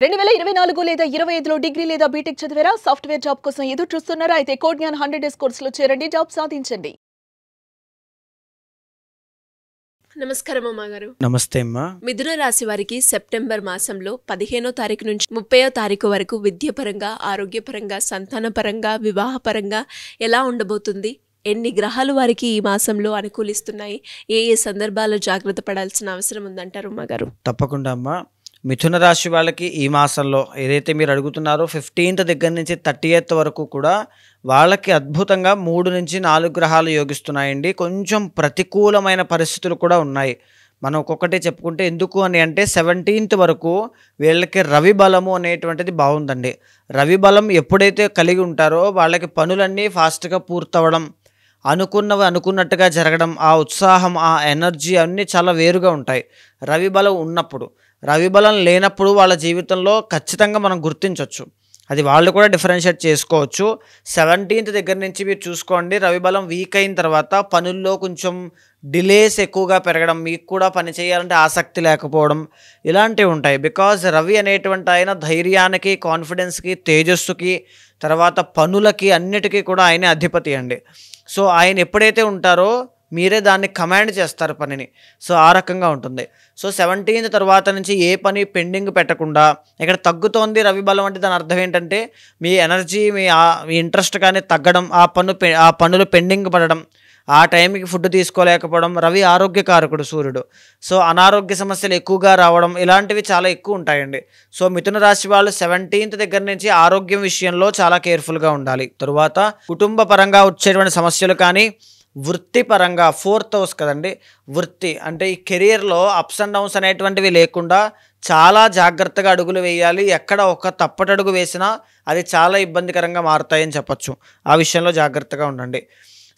2024 లేదా 25లో డిగ్రీ లేదా బీటెక్ చదివారా? సాఫ్ట్‌వేర్ జాబ్ కోసం ఎదురు చూస్తున్నారా? అయితే కోడ్ జ్ఞాన్ 100 డేస్ కోర్సులో చేరండి, జాబ్ సాధించండి. నమస్కారం అమ్మగారు. నమస్తే అమ్మా. మిథున రాశి వారికి సెప్టెంబర్ మాసంలో 15వ తారీఖు నుంచి 30వ తారీఖు వరకు విద్యపరంగా, ఆరోగ్యపరంగా, సంతానపరంగా, వివాహపరంగా ఎలా ఉండబోతుంది? ఎన్ని గ్రహాలు వారికి ఈ మాసంలో అనుకూలిస్తున్నాయి? ఏ ఏ సందర్భాల్లో జాగ్రత్త పడాల్సిన అవసరం ఉందంటారు అమ్మగారు? తప్పకుండా అమ్మా. మిథున రాశి వాళ్ళకి ఈ మాసంలో ఏదైతే మీరు అడుగుతున్నారో 15th దగ్గర నుంచి 30th వరకు కూడా వాళ్ళకి అద్భుతంగా 3 నుంచి 4 గ్రహాలు యోగిస్తున్నాయండి. కొంచెం ప్రతికూలమైన పరిస్థితులు కూడా ఉన్నాయి. మనం ఒక్కొక్కటి చెప్పుకుంటే ఎందుకు అని అంటే 17th వరకు వీళ్ళకి రవి బలము అనేటువంటిది బాగుందండి. రవి బలం ఎప్పుడైతే కలిగి ఉంటారో వాళ్ళకి పనులన్నీ ఫాస్ట్గా పూర్తవడం, అనుకున్నవి అనుకున్నట్టుగా జరగడం, ఆ ఉత్సాహం, ఆ ఎనర్జీ అన్నీ చాలా వేరుగా ఉంటాయి రవి బలం ఉన్నప్పుడు. రవి బలం లేనప్పుడు వాళ్ళ జీవితంలో ఖచ్చితంగా మనం గుర్తించవచ్చు, అది వాళ్ళు కూడా డిఫరెన్షియేట్ చేసుకోవచ్చు. 17th దగ్గర నుంచి మీరు చూసుకోండి, రవి బలం వీక్ అయిన తర్వాత పనుల్లో కొంచెం డిలేస్ ఎక్కువగా పెరగడం, మీకు కూడా పని చేయాలంటే ఆసక్తి లేకపోవడం, ఇలాంటివి ఉంటాయి. బికాజ్ రవి అనేటువంటి ఆయన ధైర్యానికి, కాన్ఫిడెన్స్కి, తేజస్సుకి, తర్వాత పనులకి అన్నిటికీ కూడా ఆయనే అధిపతి అండి. సో ఆయన ఎప్పుడైతే ఉంటారో మీరే దాన్ని కమాండ్ చేస్తారు పనిని. సో ఆ రకంగా ఉంటుంది. సో 17th తర్వాత నుంచి ఏ పని పెండింగ్ పెట్టకుండా, ఇక్కడ తగ్గుతోంది రవి బలం అంటే దాని అర్థం ఏంటంటే మీ ఎనర్జీ, మీ ఇంట్రెస్ట్ కానీ తగ్గడం, ఆ పనులు పెండింగ్ పడడం, ఆ టైంకి ఫుడ్ తీసుకోలేకపోవడం. రవి ఆరోగ్యకారకుడు సూర్యుడు. సో అనారోగ్య సమస్యలు ఎక్కువగా రావడం, ఇలాంటివి చాలా ఎక్కువ ఉంటాయండి. సో మిథున రాశి వాళ్ళు 17th దగ్గర నుంచి ఆరోగ్యం విషయంలో చాలా కేర్ఫుల్గా ఉండాలి. తరువాత కుటుంబ పరంగా వచ్చేటువంటి సమస్యలు కానీ, వృత్తిపరంగా 4th హౌస్ కదండి, వృత్తి అంటే ఈ కెరియర్లో అప్స్ అండ్ డౌన్స్ అనేటువంటివి లేకుండా చాలా జాగ్రత్తగా అడుగులు వేయాలి. ఎక్కడ ఒక తప్పటడుగు వేసినా అది చాలా ఇబ్బందికరంగా మారుతాయని చెప్పచ్చు. ఆ విషయంలో జాగ్రత్తగా ఉండండి.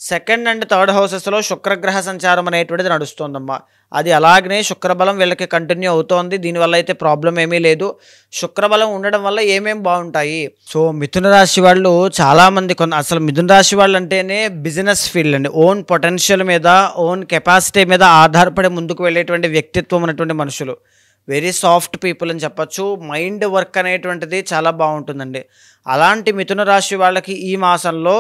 2nd and 3rd హౌసెస్లో శుక్రగ్రహ సంచారం అనేటువంటిది నడుస్తోందమ్మా. అది అలాగనే శుక్రబలం వీళ్ళకి కంటిన్యూ అవుతోంది. దీనివల్ల అయితే ప్రాబ్లం ఏమీ లేదు. శుక్రబలం ఉండడం వల్ల ఏమేమి బాగుంటాయి? సో మిథున రాశి వాళ్ళు చాలామంది అసలు మిథున రాశి వాళ్ళు అంటేనే బిజినెస్ ఫీల్డ్ అండి. ఓన్ పొటెన్షియల్ మీద, ఓన్ కెపాసిటీ మీద ఆధారపడి ముందుకు వెళ్ళేటువంటి వ్యక్తిత్వం ఉన్నటువంటి మనుషులు. వెరీ సాఫ్ట్ పీపుల్ అని చెప్పచ్చు. మైండ్ వర్క్ అనేటువంటిది చాలా బాగుంటుందండి. అలాంటి మిథున రాశి వాళ్ళకి ఈ మాసంలో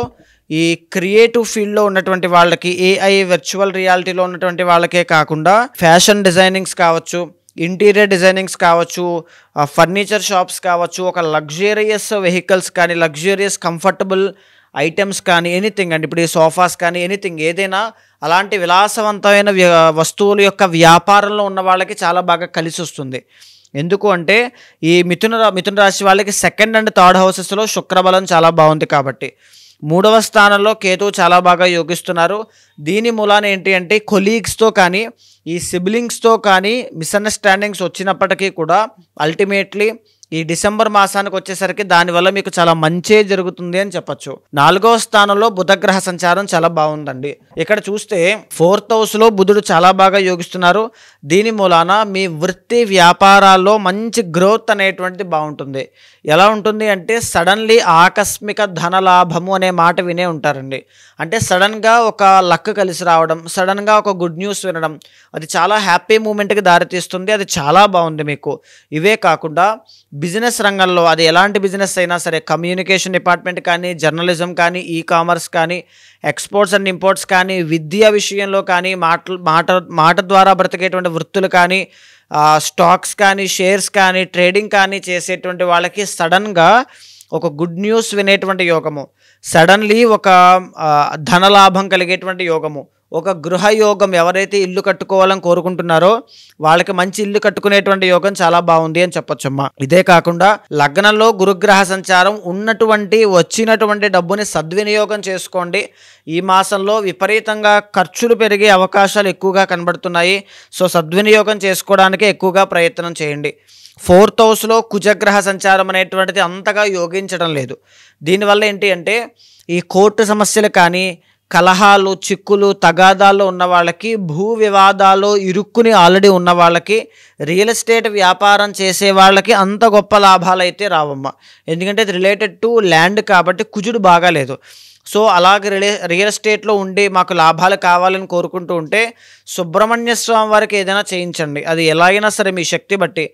ఈ క్రియేటివ్ ఫీల్డ్లో ఉన్నటువంటి వాళ్ళకి, ఏఐ వర్చువల్ రియాలిటీలో ఉన్నటువంటి వాళ్ళకే కాకుండా ఫ్యాషన్ డిజైనింగ్స్ కావచ్చు, ఇంటీరియర్ డిజైనింగ్స్ కావచ్చు, ఫర్నిచర్ షాప్స్ కావచ్చు, ఒక లగ్జూరియస్ వెహికల్స్ కానీ, లగ్జూరియస్ కంఫర్టబుల్ ఐటమ్స్ కానీ, ఎనీథింగ్ అండి. ఇప్పుడు ఈ సోఫాస్ కానీ ఎనీథింగ్ ఏదైనా అలాంటి విలాసవంతమైన వస్తువుల యొక్క వ్యాపారంలో ఉన్న వాళ్ళకి చాలా బాగా కలిసి వస్తుంది. ఎందుకు అంటే ఈ మిథున రాశి వాళ్ళకి 2nd and 3rd హౌసెస్లో శుక్రబలం చాలా బాగుంది కాబట్టి. 3వ స్థానంలో కేతువు చాలా బాగా యోగిస్తున్నారు. దీని మూలాన ఏంటి అంటే కొలీగ్స్తో కానీ, ఈ సిబ్లింగ్స్తో కానీ మిస్అండర్స్టాండింగ్స్ వచ్చినప్పటికీ కూడా అల్టిమేట్లీ ఈ డిసెంబర్ మాసానికి వచ్చేసరికి దానివల్ల మీకు చాలా మంచే జరుగుతుంది అని చెప్పచ్చు. 4వ స్థానంలో బుధగ్రహ సంచారం చాలా బాగుందండి. ఇక్కడ చూస్తే 4th హౌస్లో బుధుడు చాలా బాగా యోగిస్తున్నారు. దీని మూలాన మీ వృత్తి వ్యాపారాల్లో మంచి గ్రోత్ అనేటువంటిది బాగుంటుంది. ఎలా ఉంటుంది అంటే సడన్లీ ఆకస్మిక ధనలాభము అనే మాట వినే ఉంటారండి. అంటే సడన్గా ఒక లక్ కలిసి రావడం, సడన్గా ఒక గుడ్ న్యూస్ వినడం, అది చాలా హ్యాపీ మూమెంట్కి దారితీస్తుంది. అది చాలా బాగుంది మీకు. ఇవే కాకుండా బిజినెస్ రంగంలో, అది ఎలాంటి బిజినెస్ అయినా సరే, కమ్యూనికేషన్ డిపార్ట్మెంట్ కానీ, జర్నలిజం కానీ, ఈ కామర్స్ కానీ, ఎక్స్పోర్ట్స్ అండ్ ఇంపోర్ట్స్ కానీ, విద్యా విషయంలో కానీ, మాట ద్వారా బ్రతికేటువంటి వృత్తులు కానీ, స్టాక్స్ కానీ, షేర్స్ కానీ, ట్రేడింగ్ కానీ చేసేటువంటి వాళ్ళకి సడన్గా ఒక గుడ్ న్యూస్ వినేటువంటి యోగము, సడన్లీ ఒక ధనలాభం కలిగేటువంటి యోగము, ఒక గృహ యోగం, ఎవరైతే ఇల్లు కట్టుకోవాలని కోరుకుంటున్నారో వాళ్ళకి మంచి ఇల్లు కట్టుకునేటువంటి యోగం చాలా బాగుంది అని చెప్పొచ్చమ్మా. ఇదే కాకుండా లగ్నంలో గురుగ్రహ సంచారం వచ్చినటువంటి డబ్బుని సద్వినియోగం చేసుకోండి. ఈ మాసంలో విపరీతంగా ఖర్చులు పెరిగే అవకాశాలు ఎక్కువగా కనబడుతున్నాయి. సో సద్వినియోగం చేసుకోవడానికి ఎక్కువగా ప్రయత్నం చేయండి. 4th హౌస్లో కుజగ్రహ సంచారం అనేటువంటిది అంతగా యోగించడం లేదు. దీనివల్ల ఏంటి అంటే ఈ కోర్టు సమస్యలు కానీ, కలహాలు, చిక్కులు, తగాదాల్లో ఉన్న వాళ్ళకి, భూ వివాదాలు ఇరుక్కుని ఆల్రెడీ ఉన్న వాళ్ళకి, రియల్ ఎస్టేట్ వ్యాపారం చేసే వాళ్ళకి అంత గొప్ప లాభాలు అయితే రావమ్మా. ఎందుకంటే ఇది రిలేటెడ్ టు ల్యాండ్ కాబట్టి కుజుడు బాగాలేదు. సో అలాగే రియల్ ఎస్టేట్లో ఉండి మాకు లాభాలు కావాలని కోరుకుంటూ ఉంటే సుబ్రహ్మణ్య స్వామి వారికి ఏదైనా చేయించండి. అది ఎలాగైనా సరే మీ శక్తి బట్టి.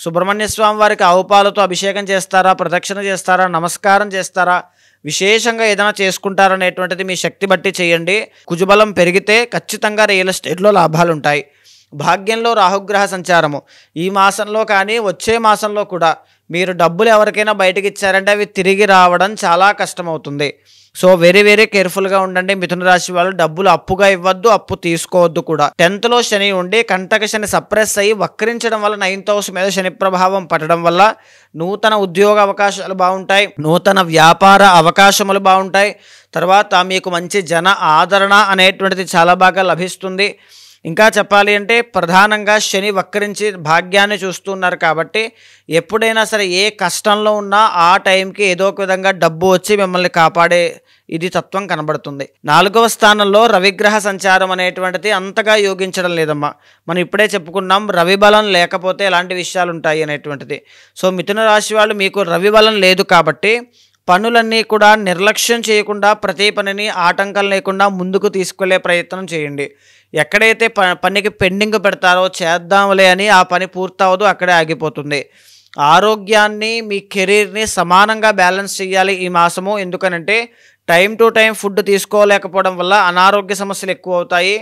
సుబ్రహ్మణ్య స్వామి వారికి ఆవు పాలతో అభిషేకం చేస్తారా, ప్రదక్షిణ చేస్తారా, నమస్కారం చేస్తారా, విశేషంగా ఏదైనా చేసుకుంటారనేటువంటిది మీ శక్తి బట్టి చేయండి. కుజబలం పెరిగితే ఖచ్చితంగా రియల్ ఎస్టేట్లో లాభాలు ఉంటాయి. భాగ్యంలో రాహుగ్రహ సంచారము ఈ మాసంలో కానీ వచ్చే మాసంలో కూడా మీరు డబ్బులు ఎవరికైనా బయటకి ఇచ్చారంటే అవి తిరిగి రావడం చాలా కష్టమవుతుంది. సో వెరీ వెరీ కేర్ఫుల్గా ఉండండి. మిథున రాశి వాళ్ళు డబ్బులు అప్పుగా ఇవ్వద్దు, అప్పు తీసుకోవద్దు కూడా. 10th లో శని ఉండి కంటక శని సప్రెస్ అయ్యి వక్రించడం వల్ల 9th హౌస్ మీద శని ప్రభావం పడడం వల్ల నూతన ఉద్యోగ అవకాశాలు బాగుంటాయి, నూతన వ్యాపార అవకాశములు బాగుంటాయి. తర్వాత మీకు మంచి జన ఆదరణ అనేటువంటిది చాలా బాగా లభిస్తుంది. ఇంకా చెప్పాలి అంటే ప్రధానంగా శని వక్రించి భాగ్యాన్ని చూస్తున్నారు కాబట్టి ఎప్పుడైనా సరే ఏ కష్టంలో ఉన్నా ఆ టైంకి ఏదో ఒక విధంగా డబ్బు వచ్చి మిమ్మల్ని కాపాడే ఇది తత్వం కనబడుతుంది. 4వ స్థానంలో రవిగ్రహ సంచారం అనేటువంటిది అంతగా యోగించడం లేదమ్మా. మనం ఇప్పుడే చెప్పుకున్నాం రవి బలం లేకపోతే ఎలాంటి విషయాలు ఉంటాయి అనేటువంటిది. సో మిథున రాశి వాళ్ళు మీకు రవి బలం లేదు కాబట్టి పనులన్నీ కూడా నిర్లక్ష్యం చేయకుండా ప్రతి పనిని ఆటంకం లేకుండా ముందుకు తీసుకెళ్లే ప్రయత్నం చేయండి. ఎక్కడైతే పనికి పెండింగ్ పెడతారో చేద్దాంలే అని ఆ పని పూర్తవదు, అక్కడే ఆగిపోతుంది. ఆరోగ్యాన్ని మీ కెరీర్ని సమానంగా బ్యాలెన్స్ చేయాలి ఈ మాసము. ఎందుకనంటే టైం టు టైం ఫుడ్ తీసుకోలేకపోవడం వల్ల అనారోగ్య సమస్యలు ఎక్కువ అవుతాయి.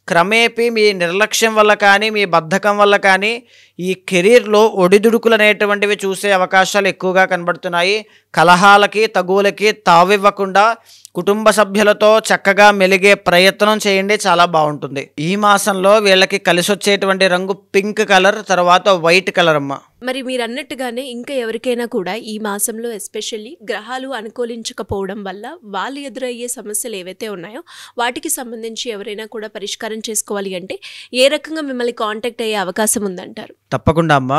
క్రమేపీ మీ నిర్లక్ష్యం వల్ల కానీ మీ బద్ధకం వల్ల కానీ ఈ కెరీర్లో ఒడిదుడుకులు అనేటువంటివి చూసే అవకాశాలు ఎక్కువగా కనబడుతున్నాయి. కలహాలకి తగువులకి తావివ్వకుండా కుటుంబ సభ్యులతో చక్కగా మెలిగే ప్రయత్నం చేయండి, చాలా బాగుంటుంది. ఈ మాసంలో వీళ్ళకి కలిసి వచ్చేటువంటి రంగు పింక్ కలర్, తర్వాత వైట్ కలర్ అమ్మ. మరి మీరు అన్నట్టుగానే ఇంకా ఎవరికైనా కూడా ఈ మాసంలో ఎస్పెషల్లీ గ్రహాలు అనుకూలించకపోవడం వల్ల వాళ్ళు ఎదురయ్యే సమస్యలు ఏవైతే ఉన్నాయో వాటికి సంబంధించి ఎవరైనా కూడా పరిష్కారం చేసుకోవాలి అంటే ఏ రకంగా మిమ్మల్ని కాంటాక్ట్ అయ్యే అవకాశం ఉందంటారు? తప్పకుండా అమ్మ.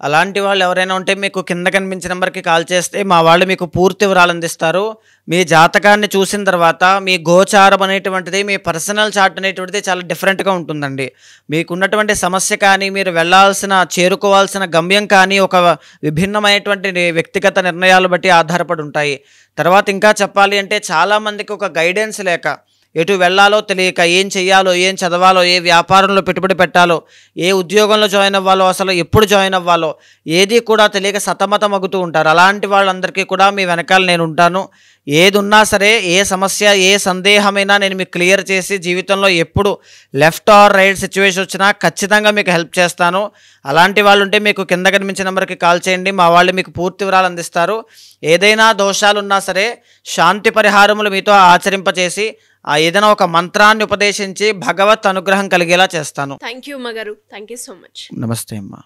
అలాంటి వాళ్ళు ఎవరైనా ఉంటే మీకు కింద కనిపించిన నెంబర్కి కాల్ చేస్తే మా వాళ్ళు మీకు పూర్తి వివరాలు అందిస్తారు. మీ జాతకాన్ని చూసిన తర్వాత మీ గోచారం అనేటువంటిది, మీ పర్సనల్ చార్ట్ అనేటువంటిది చాలా డిఫరెంట్గా ఉంటుందండి. మీకున్నటువంటి సమస్య కానీ, మీరు చేరుకోవాల్సిన గమ్యం కానీ ఒక విభిన్నమైనటువంటి వ్యక్తిగత నిర్ణయాలు బట్టి ఆధారపడి ఉంటాయి. తర్వాత ఇంకా చెప్పాలి అంటే చాలామందికి ఒక గైడెన్స్ లేక ఎటు వెళ్ళాలో తెలియక, ఏం చెయ్యాలో, ఏం చదవాలో, ఏ వ్యాపారంలో పెట్టుబడి పెట్టాలో, ఏ ఉద్యోగంలో జాయిన్ అవ్వాలో, అసలు ఎప్పుడు జాయిన్ అవ్వాలో ఏది కూడా తెలియక సతమతమగుతూ ఉంటారు. అలాంటి వాళ్ళందరికీ కూడా మీ వెనకాల నేను ఉంటాను. ఏది ఉన్నా సరే, ఏ సమస్య, ఏ సందేహమైనా నేను మీకు క్లియర్ చేసి జీవితంలో ఎప్పుడు లెఫ్ట్ ఆర్ రైట్ సిచ్యువేషన్ వచ్చినా ఖచ్చితంగా మీకు హెల్ప్ చేస్తాను. అలాంటి వాళ్ళు ఉంటే మీకు కింద కనిపించిన నెంబర్కి కాల్ చేయండి, మా వాళ్ళు మీకు పూర్తి వివరాలు అందిస్తారు. ఏదైనా దోషాలు ఉన్నా సరే శాంతి పరిహారములు మీతో ఆచరింపచేసి ఏదైనా ఒక మంత్రాన్ని ఉపదేశించి భగవత్ అనుగ్రహం కలిగేలా చేస్తాను. థ్యాంక్ యూ అమ్మగారు, థ్యాంక్ యూ సో మచ్. నమస్తే అమ్మా.